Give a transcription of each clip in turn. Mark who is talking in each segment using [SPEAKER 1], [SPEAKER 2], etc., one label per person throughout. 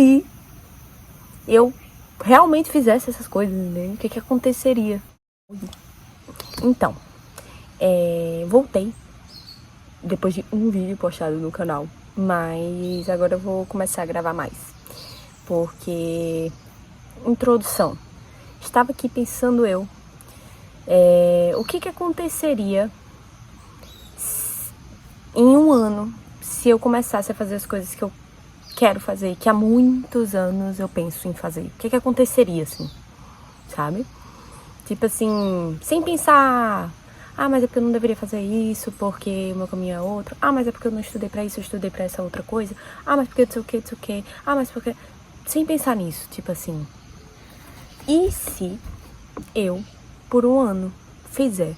[SPEAKER 1] se eu realmente fizesse essas coisas, né? O que aconteceria? Então, voltei depois de um vídeo postado no canal, mas agora eu vou começar a gravar mais, porque, introdução, estava aqui pensando o que aconteceria em um ano se eu começasse a fazer as coisas que eu quero fazer, que há muitos anos eu penso em fazer. O que aconteceria, assim, sabe? Tipo assim, sem pensar, mas é porque eu não deveria fazer isso, porque o meu caminho é outro. Mas é porque eu não estudei pra isso, eu estudei pra essa outra coisa. Mas porque não sei o que. Mas porque... Sem pensar nisso, tipo assim. E se eu, por um ano, fizer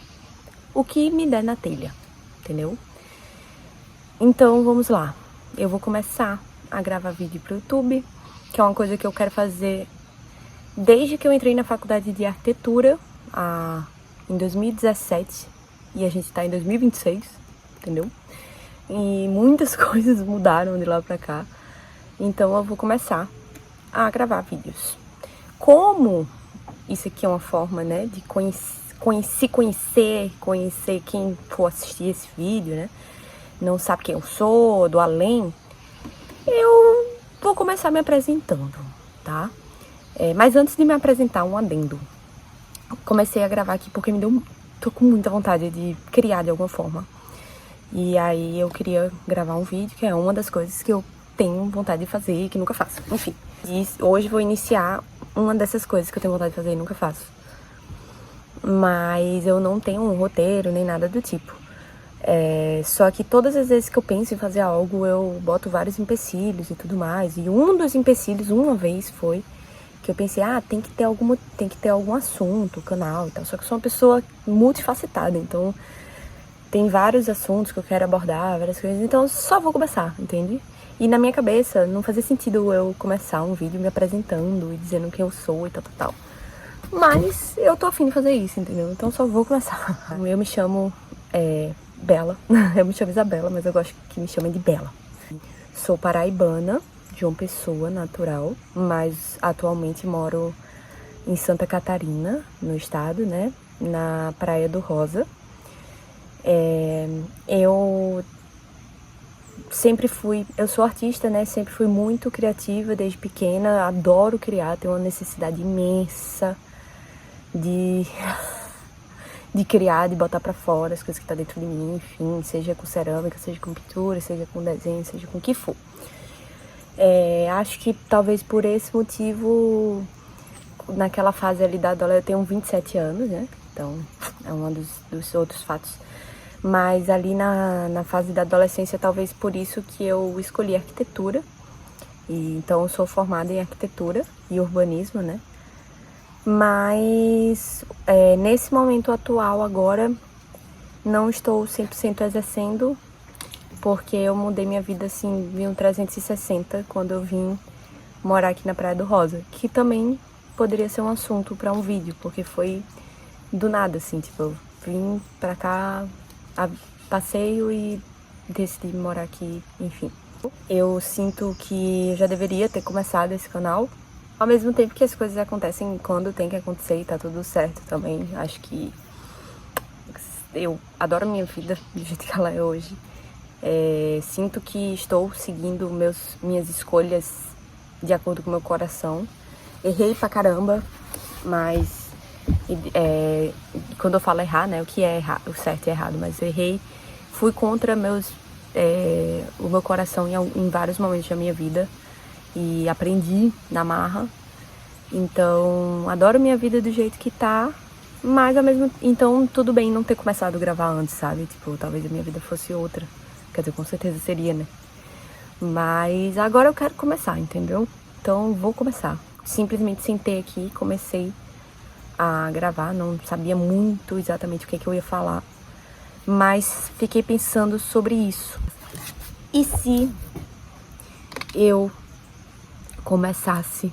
[SPEAKER 1] o que me der na telha, entendeu? Então, vamos lá. Eu vou começar a gravar vídeo pro YouTube, que é uma coisa que eu quero fazer desde que eu entrei na faculdade de arquitetura, em 2017, e a gente tá em 2026, entendeu? E muitas coisas mudaram de lá pra cá, então eu vou começar a gravar vídeos. Como isso aqui é uma forma, né, de conhecer quem for assistir esse vídeo, né, não sabe quem eu sou, do além, eu vou começar me apresentando, tá? Mas antes de me apresentar, um adendo. Comecei a gravar aqui porque tô com muita vontade de criar de alguma forma. E aí eu queria gravar um vídeo, que é uma das coisas que eu tenho vontade de fazer e que nunca faço. Enfim, e hoje vou iniciar uma dessas coisas que eu tenho vontade de fazer e nunca faço. Mas eu não tenho um roteiro nem nada do tipo. Só que todas as vezes que eu penso em fazer algo, eu boto vários empecilhos e tudo mais. E um dos empecilhos, uma vez, foi que eu pensei, tem que ter algum assunto, canal e tal. Só que eu sou uma pessoa multifacetada, então tem vários assuntos que eu quero abordar, várias coisas, então eu só vou começar, entende? E na minha cabeça não fazia sentido eu começar um vídeo me apresentando e dizendo quem eu sou e tal. Mas eu tô afim de fazer isso, entendeu? Então eu só vou começar. Eu me chamo Bela, eu me chamo Isabela, mas eu gosto que me chamem de Bela. Sou paraibana, de uma pessoa natural, mas atualmente moro em Santa Catarina, no estado, né? Na Praia do Rosa. Eu sou artista, né? Sempre fui muito criativa desde pequena, adoro criar, tenho uma necessidade imensa de criar, de botar pra fora as coisas que tá dentro de mim, enfim, seja com cerâmica, seja com pintura, seja com desenho, seja com o que for. Acho que talvez por esse motivo, naquela fase ali da adolescência, eu tenho 27 anos, né? Então, é um dos outros fatos. Mas ali na fase da adolescência, talvez por isso que eu escolhi arquitetura. Então, eu sou formada em arquitetura e urbanismo, né? Mas, nesse momento atual agora, não estou 100% exercendo, porque eu mudei minha vida, assim, vi um 360 quando eu vim morar aqui na Praia do Rosa, que também poderia ser um assunto para um vídeo, porque foi do nada, assim, tipo, eu vim pra cá a passeio e decidi morar aqui, enfim. Eu sinto que eu já deveria ter começado esse canal, ao mesmo tempo que as coisas acontecem quando tem que acontecer e tá tudo certo também. Acho que eu adoro a minha vida do jeito que ela é hoje. Sinto que estou seguindo minhas escolhas de acordo com o meu coração. Errei pra caramba, mas quando eu falo errar, né, o que é errar, o certo e errado, mas eu errei, fui contra o meu coração em vários momentos da minha vida e aprendi na marra. Então, adoro minha vida do jeito que tá, mas então tudo bem não ter começado a gravar antes, sabe? Tipo, talvez a minha vida fosse outra. Quer dizer, com certeza seria, né? Mas agora eu quero começar, entendeu? Então, vou começar. Simplesmente sentei aqui, comecei a gravar, não sabia muito exatamente o que eu ia falar, mas fiquei pensando sobre isso. E se eu começasse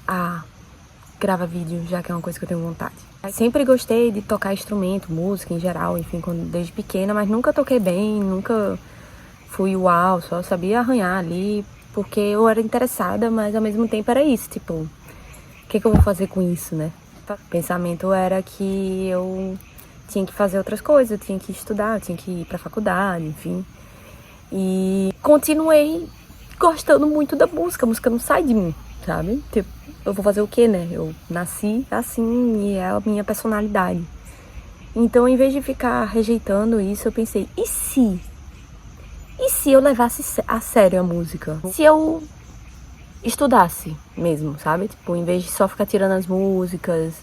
[SPEAKER 1] a gravar vídeo, já que é uma coisa que eu tenho vontade? Sempre gostei de tocar instrumento, música em geral, enfim, desde pequena, mas nunca toquei bem, nunca fui uau, só sabia arranhar ali, porque eu era interessada, mas ao mesmo tempo era isso, tipo, o que eu vou fazer com isso, né? O pensamento era que eu tinha que fazer outras coisas, eu tinha que estudar, eu tinha que ir pra faculdade, enfim. E continuei gostando muito da música, a música não sai de mim, sabe? Tipo, eu vou fazer o quê, né? Eu nasci assim e é a minha personalidade. Então, em vez de ficar rejeitando isso, eu pensei, e se? E se eu levasse a sério a música? Se eu estudasse mesmo, sabe? Tipo, em vez de só ficar tirando as músicas,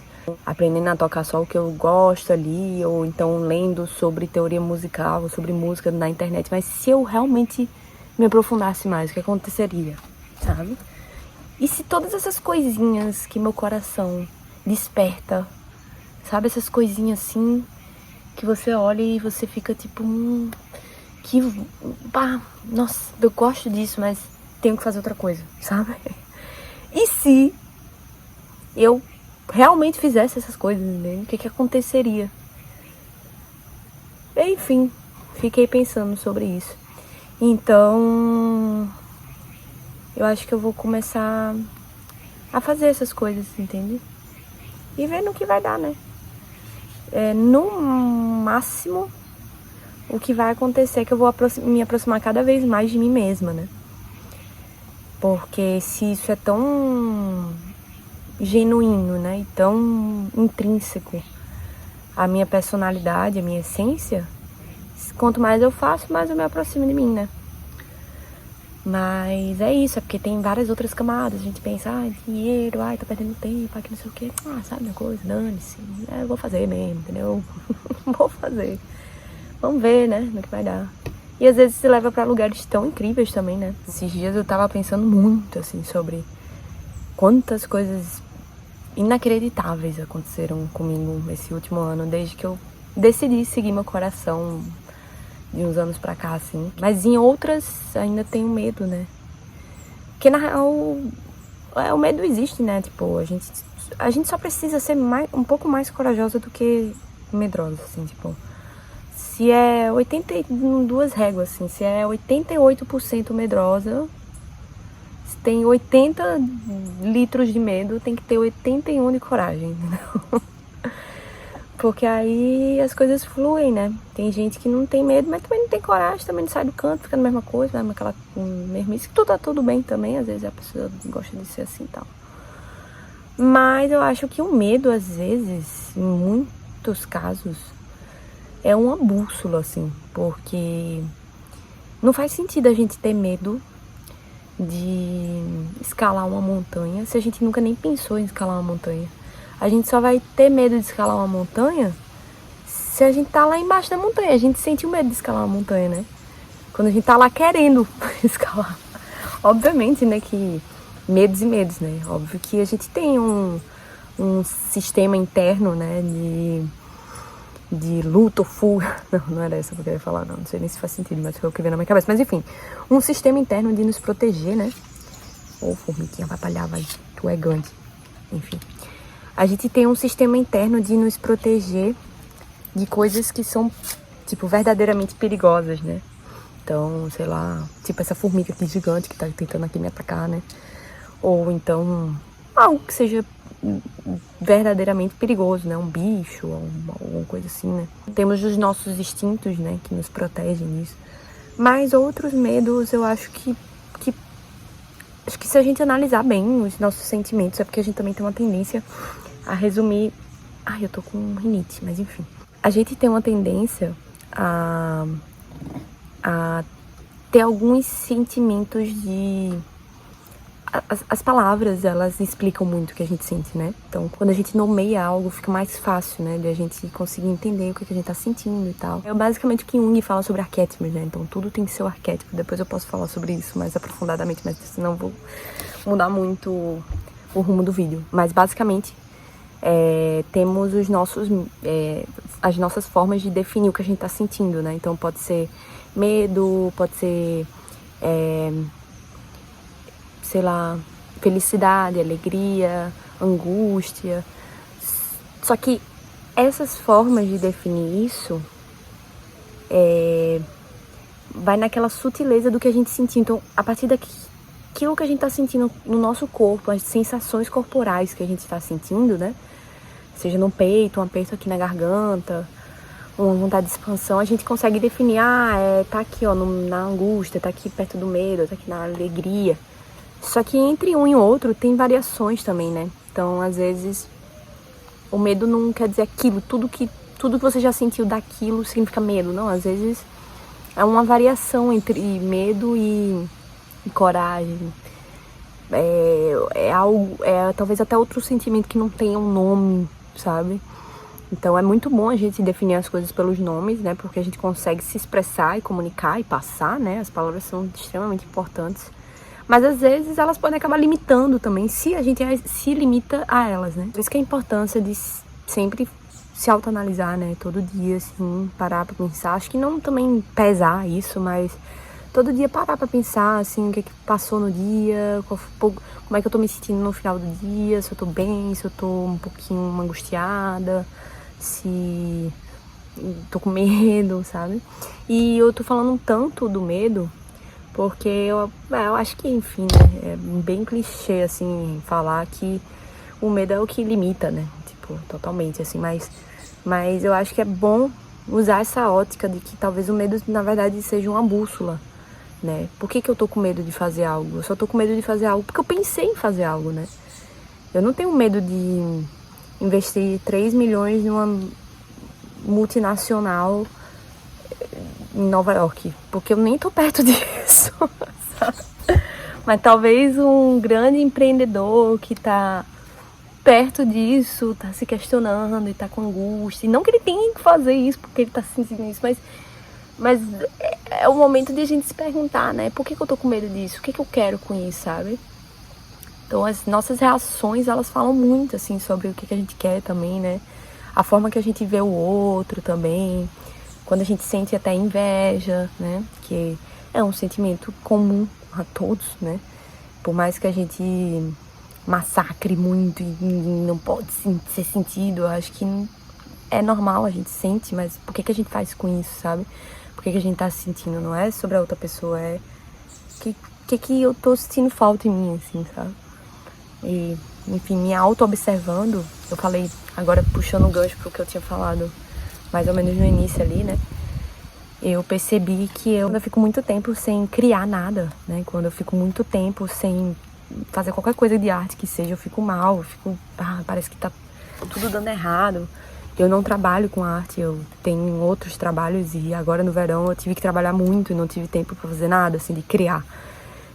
[SPEAKER 1] aprendendo a tocar só o que eu gosto ali, ou então lendo sobre teoria musical, sobre música na internet, mas se eu realmente me aprofundasse mais, o que aconteceria, sabe? E se todas essas coisinhas que meu coração desperta, sabe? Essas coisinhas assim, que você olha e você fica tipo, que, pá, nossa, eu gosto disso, mas tenho que fazer outra coisa, sabe? E se eu realmente fizesse essas coisas, né? O que aconteceria? Enfim, fiquei pensando sobre isso. Então, eu acho que eu vou começar a fazer essas coisas, entende? E ver no que vai dar, né? No máximo, o que vai acontecer é que eu vou me aproximar cada vez mais de mim mesma, né? Porque se isso é tão genuíno, né? E tão intrínseco à minha personalidade, à minha essência, quanto mais eu faço, mais eu me aproximo de mim, né? Mas é isso, é porque tem várias outras camadas. A gente pensa, dinheiro, tô perdendo tempo, que não sei o quê. Sabe uma coisa? Dane-se. Eu vou fazer mesmo, entendeu? Vou fazer. Vamos ver, né, no que vai dar. E às vezes se leva pra lugares tão incríveis também, né? Esses dias eu tava pensando muito, assim, sobre quantas coisas inacreditáveis aconteceram comigo esse último ano, desde que eu decidi seguir meu coração de uns anos pra cá, assim. Mas em outras ainda tenho medo, né? Porque na real, o medo existe, né? Tipo, a gente só precisa ser um pouco mais corajosa do que medrosa, assim, tipo. Se é 82 réguas, assim, se é 88% medrosa, se tem 80 litros de medo, tem que ter 81 de coragem, entendeu? Porque aí as coisas fluem, né? Tem gente que não tem medo, mas também não tem coragem, também não sai do canto, fica na mesma coisa, né? Aquela mesmice, que tá tudo bem também, às vezes a pessoa gosta de ser assim e tal. Mas eu acho que o medo, às vezes, em muitos casos, é uma bússola, assim, porque não faz sentido a gente ter medo de escalar uma montanha se a gente nunca nem pensou em escalar uma montanha. A gente só vai ter medo de escalar uma montanha se a gente tá lá embaixo da montanha. A gente sente o medo de escalar uma montanha, né? Quando a gente tá lá querendo escalar. Obviamente, né, que medos e medos, né? Óbvio que a gente tem um sistema interno, né, de luta ou fuga. Não era essa que eu queria falar, não sei nem se faz sentido, mas foi o que veio na minha cabeça. Mas enfim, um sistema interno de nos proteger, né? Ô, formiguinha, vai palhar, vai, tu é grande. Enfim, a gente tem um sistema interno de nos proteger de coisas que são, tipo, verdadeiramente perigosas, né? Então, sei lá, tipo essa formiga aqui gigante que tá tentando aqui me atacar, né? Ou então, algo que seja verdadeiramente perigoso, né? Um bicho, ou alguma coisa assim, né? Temos os nossos instintos, né? Que nos protegem disso. Mas outros medos, eu acho que se a gente analisar bem os nossos sentimentos, é porque a gente também tem uma tendência a resumir... eu tô com rinite, mas enfim. A gente tem uma tendência a ter alguns sentimentos de... As palavras, elas explicam muito o que a gente sente, né? Então, quando a gente nomeia algo, fica mais fácil, né? De a gente conseguir entender o que a gente tá sentindo e tal. É basicamente o que Jung fala sobre arquétipos, né? Então, tudo tem que ser o arquétipo. Depois eu posso falar sobre isso mais aprofundadamente, mas senão vou mudar muito o rumo do vídeo. Mas, basicamente, temos as nossas formas de definir o que a gente tá sentindo, né? Então, pode ser medo, pode ser... sei lá, felicidade, alegria, angústia. Só que essas formas de definir isso vai naquela sutileza do que a gente sentiu. Então, a partir aquilo que a gente tá sentindo no nosso corpo, as sensações corporais que a gente tá sentindo, né? Seja no peito, um aperto aqui na garganta, uma vontade de expansão, a gente consegue definir, tá aqui, ó, na angústia, tá aqui perto do medo, tá aqui na alegria. Só que entre um e outro tem variações também, né? Então, às vezes, o medo não quer dizer aquilo, tudo que você já sentiu daquilo significa medo, não. Às vezes é uma variação entre medo e coragem. Talvez até outro sentimento que não tenha um nome, sabe? Então é muito bom a gente definir as coisas pelos nomes, né? Porque a gente consegue se expressar e comunicar e passar, né? As palavras são extremamente importantes. Mas às vezes elas podem acabar limitando também, se a gente se limita a elas, né? Por isso que a importância de sempre se autoanalisar, né? Todo dia, assim, parar pra pensar. Acho que não também pesar isso, mas todo dia parar pra pensar, assim, o que passou no dia, como é que eu tô me sentindo no final do dia, se eu tô bem, se eu tô um pouquinho angustiada, se tô com medo, sabe? E eu tô falando tanto do medo porque eu acho que, enfim, né, é bem clichê, assim, falar que o medo é o que limita, né? Tipo, totalmente, assim, mas eu acho que é bom usar essa ótica de que talvez o medo, na verdade, seja uma bússola, né? Por que eu tô com medo de fazer algo? Eu só tô com medo de fazer algo porque eu pensei em fazer algo, né? Eu não tenho medo de investir 3 milhões numa multinacional em Nova York, porque eu nem tô perto disso, sabe? Mas talvez um grande empreendedor que tá perto disso, tá se questionando e tá com angústia, e não que ele tenha que fazer isso porque ele tá sentindo isso, mas é o momento de a gente se perguntar, né? Por que eu tô com medo disso? O que eu quero com isso, sabe? Então as nossas reações, elas falam muito, assim, sobre o que a gente quer também, né? A forma que a gente vê o outro também. Quando a gente sente até inveja, né? Que é um sentimento comum a todos, né? Por mais que a gente massacre muito e não pode ser sentido, eu acho que é normal, a gente sente, mas por que a gente faz com isso, sabe? Por que a gente tá se sentindo? Não é sobre a outra pessoa, é que eu tô sentindo falta em mim, assim, sabe? E, enfim, me auto-observando, eu falei, agora puxando o gancho pro que eu tinha falado mais ou menos no início ali, né? Eu percebi que eu fico muito tempo sem criar nada, né? Quando eu fico muito tempo sem fazer qualquer coisa de arte que seja, eu fico mal, parece que tá tudo dando errado. Eu não trabalho com arte, eu tenho outros trabalhos e agora no verão eu tive que trabalhar muito e não tive tempo pra fazer nada, assim, de criar.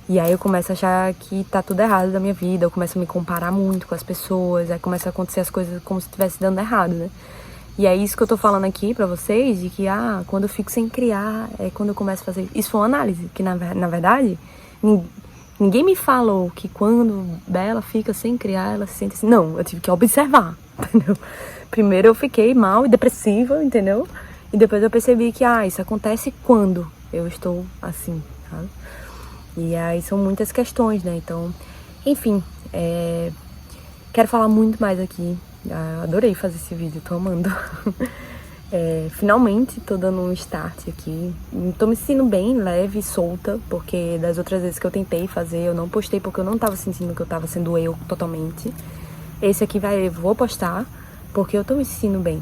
[SPEAKER 1] E aí eu começo a achar que tá tudo errado da minha vida, eu começo a me comparar muito com as pessoas, aí começa a acontecer as coisas como se estivesse dando errado, né? E é isso que eu tô falando aqui pra vocês, de que, quando eu fico sem criar, é quando eu começo a fazer... Isso foi uma análise, que na verdade, ninguém me falou que quando Bela fica sem criar, ela se sente assim. Não, eu tive que observar, entendeu? Primeiro eu fiquei mal e depressiva, entendeu? E depois eu percebi que, isso acontece quando eu estou assim, sabe? E aí são muitas questões, né? Então, enfim, quero falar muito mais aqui. Adorei fazer esse vídeo, tô amando. Finalmente tô dando um start aqui. Tô me sentindo bem, leve, solta, porque das outras vezes que eu tentei fazer, eu não postei porque eu não tava sentindo que eu tava sendo eu totalmente. Esse aqui vou postar, porque eu tô me sentindo bem.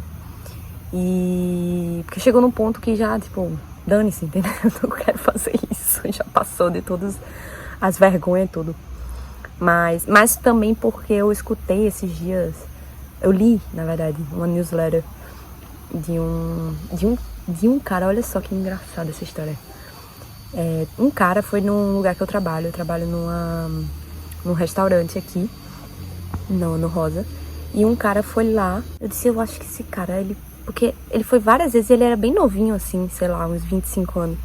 [SPEAKER 1] E porque chegou num ponto que já, tipo, dane-se, entendeu? Eu não quero fazer isso. Já passou de todas as vergonhas e tudo. Mas também porque eu escutei esses dias. Eu li, na verdade, uma newsletter de um cara. Olha só que engraçada essa história. Um cara foi num lugar que eu trabalho num restaurante aqui, no Rosa. E um cara foi lá. Eu disse, eu acho que esse cara, porque ele foi várias vezes, ele era bem novinho assim, sei lá, uns 25 anos.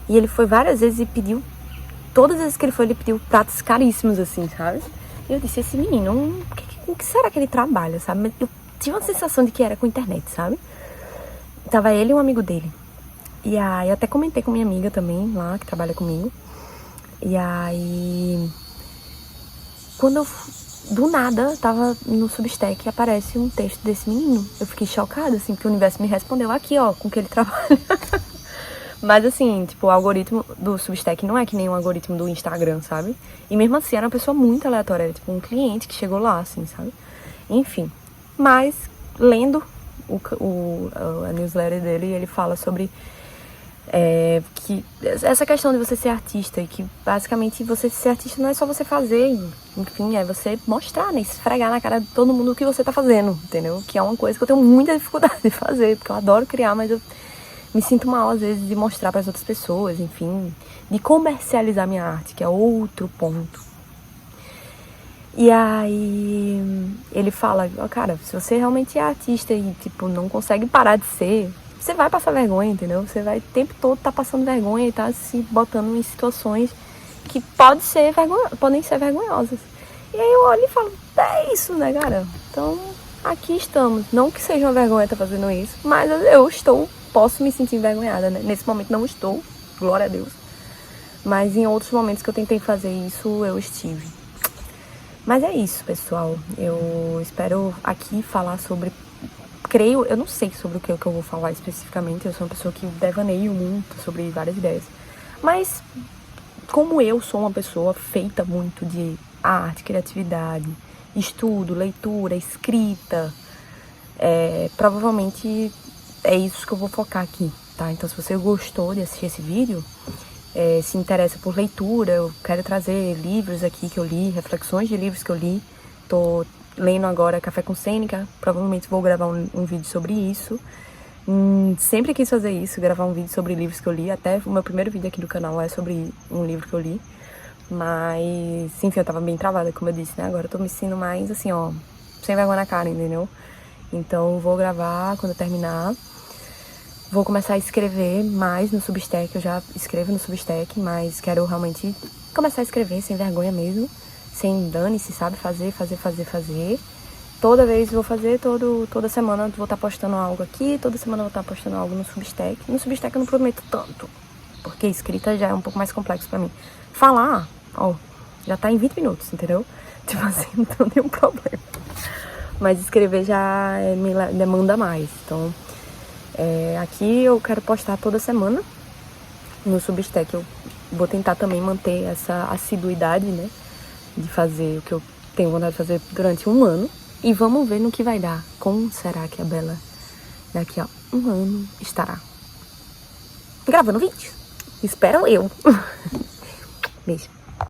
[SPEAKER 1] E ele foi várias vezes e pediu, todas as vezes que ele foi, ele pediu pratos caríssimos assim, sabe? E eu disse, esse menino, com que será que ele trabalha, sabe? Eu tive uma sensação de que era com internet, sabe? Tava ele e um amigo dele. E aí eu até comentei com minha amiga também, lá, que trabalha comigo. E aí, quando eu, do nada, tava no Substack e aparece um texto desse menino. Eu fiquei chocada, assim, porque o universo me respondeu aqui, ó, com que ele trabalha. Mas assim, tipo, o algoritmo do Substack não é que nem o algoritmo do Instagram, sabe? E mesmo assim, era uma pessoa muito aleatória, tipo, um cliente que chegou lá, assim, sabe? Enfim, mas lendo a newsletter dele, ele fala sobre que essa questão de você ser artista e que basicamente você ser artista não é só você fazer, enfim, é você mostrar, né, esfregar na cara de todo mundo o que você tá fazendo, entendeu? Que é uma coisa que eu tenho muita dificuldade de fazer, porque eu adoro criar, mas eu me sinto mal às vezes de mostrar para as outras pessoas, enfim, de comercializar minha arte, que é outro ponto. E aí ele fala, cara, se você realmente é artista e tipo não consegue parar de ser, você vai passar vergonha, entendeu? Você vai o tempo todo tá passando vergonha e tá se botando em situações que podem ser vergonhosas. E aí eu olho e falo, é isso, né, cara? Então, aqui estamos. Não que seja uma vergonha estar fazendo isso, mas posso me sentir envergonhada, né? Nesse momento não estou, glória a Deus. Mas em outros momentos que eu tentei fazer isso, eu estive. Mas é isso, pessoal. Eu espero aqui falar sobre... eu não sei sobre o que eu vou falar especificamente. Eu sou uma pessoa que devaneio muito sobre várias ideias. Mas, como eu sou uma pessoa feita muito de arte, criatividade, estudo, leitura, escrita, provavelmente é isso que eu vou focar aqui, tá? Então, se você gostou de assistir esse vídeo, se interessa por leitura, eu quero trazer livros aqui que eu li, reflexões de livros que eu li. Tô lendo agora Café com Sêneca, provavelmente vou gravar um vídeo sobre isso. Sempre quis fazer isso, gravar um vídeo sobre livros que eu li, até o meu primeiro vídeo aqui do canal é sobre um livro que eu li. Mas, enfim, eu tava bem travada, como eu disse, né? Agora eu tô me sentindo mais assim, ó, sem vergonha na cara, entendeu? Então vou gravar quando eu terminar. Vou começar a escrever mais no Substack, eu já escrevo no Substack, mas quero realmente começar a escrever sem vergonha mesmo, sem dane-se, sabe? Fazer. Toda vez vou fazer, toda semana vou estar postando algo aqui, toda semana vou estar postando algo no Substack. No Substack eu não prometo tanto, porque escrita já é um pouco mais complexo pra mim. Falar, ó, já tá em 20 minutos, entendeu? Tipo assim, não tem nenhum problema. Mas escrever já me demanda mais, então... aqui eu quero postar toda semana no Substack. Eu vou tentar também manter essa assiduidade, né? De fazer o que eu tenho vontade de fazer durante um ano. E vamos ver no que vai dar. Como será que a Bela daqui a um ano estará gravando vídeo? Espero eu. Beijo.